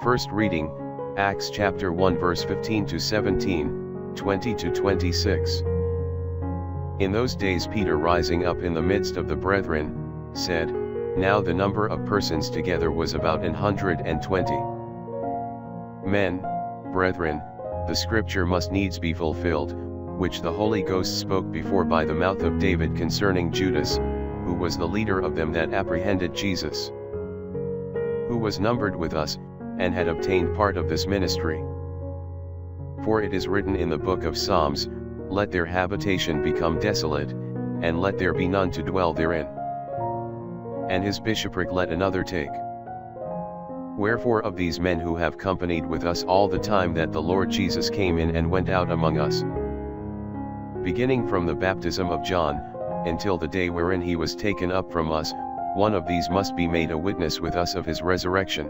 First reading, Acts chapter 1 verse 15 to 17, 20 to 26. In those days Peter, rising up in the midst of the brethren, said, Now the number of persons together was about 120. Men, brethren, the scripture must needs be fulfilled, which the Holy Ghost spoke before by the mouth of David concerning Judas, who was the leader of them that apprehended Jesus, who was numbered with us, and had obtained part of this ministry. For it is written in the book of Psalms, Let their habitation become desolate, and let there be none to dwell therein. And his bishopric let another take. Wherefore of these men who have companied with us all the time that the Lord Jesus came in and went out among us, beginning from the baptism of John, until the day wherein he was taken up from us, one of these must be made a witness with us of his resurrection.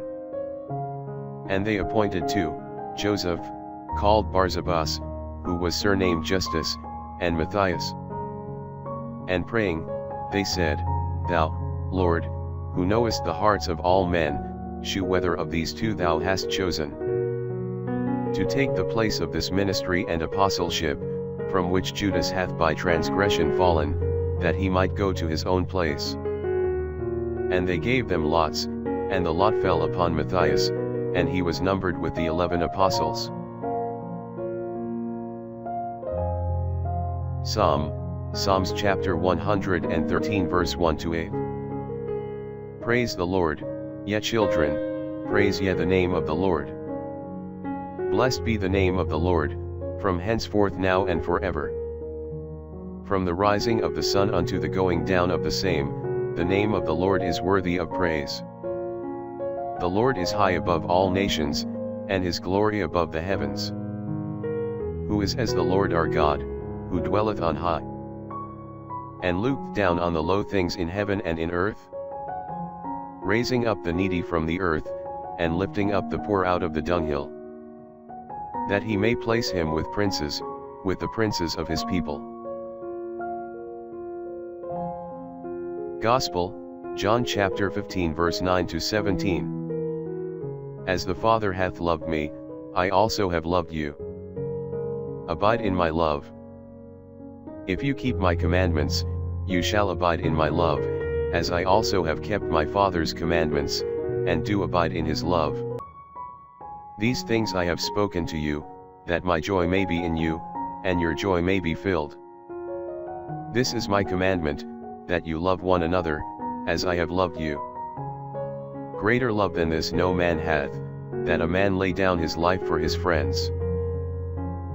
And they appointed two, Joseph, called Barsabas, who was surnamed Justus, and Matthias. And praying, they said, Thou, Lord, who knowest the hearts of all men, shew whether of these two thou hast chosen to take the place of this ministry and apostleship, from which Judas hath by transgression fallen, that he might go to his own place. And they gave them lots, and the lot fell upon Matthias, and he was numbered with the 11 apostles. Psalms chapter 113 verse 1 to 8. Praise the Lord, ye children, praise ye the name of the Lord. Blessed be the name of the Lord, from henceforth now and forever. From the rising of the sun unto the going down of the same, the name of the Lord is worthy of praise. The Lord is high above all nations, and his glory above the heavens. Who is as the Lord our God, who dwelleth on high, and looketh down on the low things in heaven and in earth? Raising up the needy from the earth, and lifting up the poor out of the dunghill, that he may place him with princes, with the princes of his people. Gospel, John chapter 15 verse 9 to 17. As the Father hath loved me, I also have loved you. Abide in my love. If you keep my commandments, you shall abide in my love, as I also have kept my Father's commandments, and do abide in his love. These things I have spoken to you, that my joy may be in you, and your joy may be filled. This is my commandment, that you love one another, as I have loved you. Greater love than this no man hath, that a man lay down his life for his friends.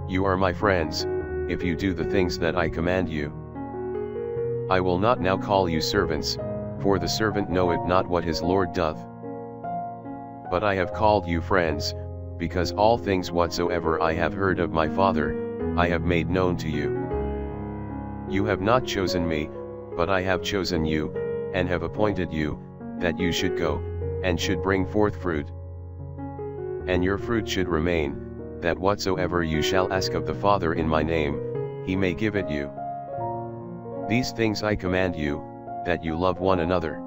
You are my friends, if you do the things that I command you. I will not now call you servants, for the servant knoweth not what his Lord doth. But I have called you friends, because all things whatsoever I have heard of my Father, I have made known to you. You have not chosen me, but I have chosen you, and have appointed you, that you should go, and should bring forth fruit. And your fruit should remain, that whatsoever you shall ask of the Father in my name, he may give it you. These things I command you, that you love one another.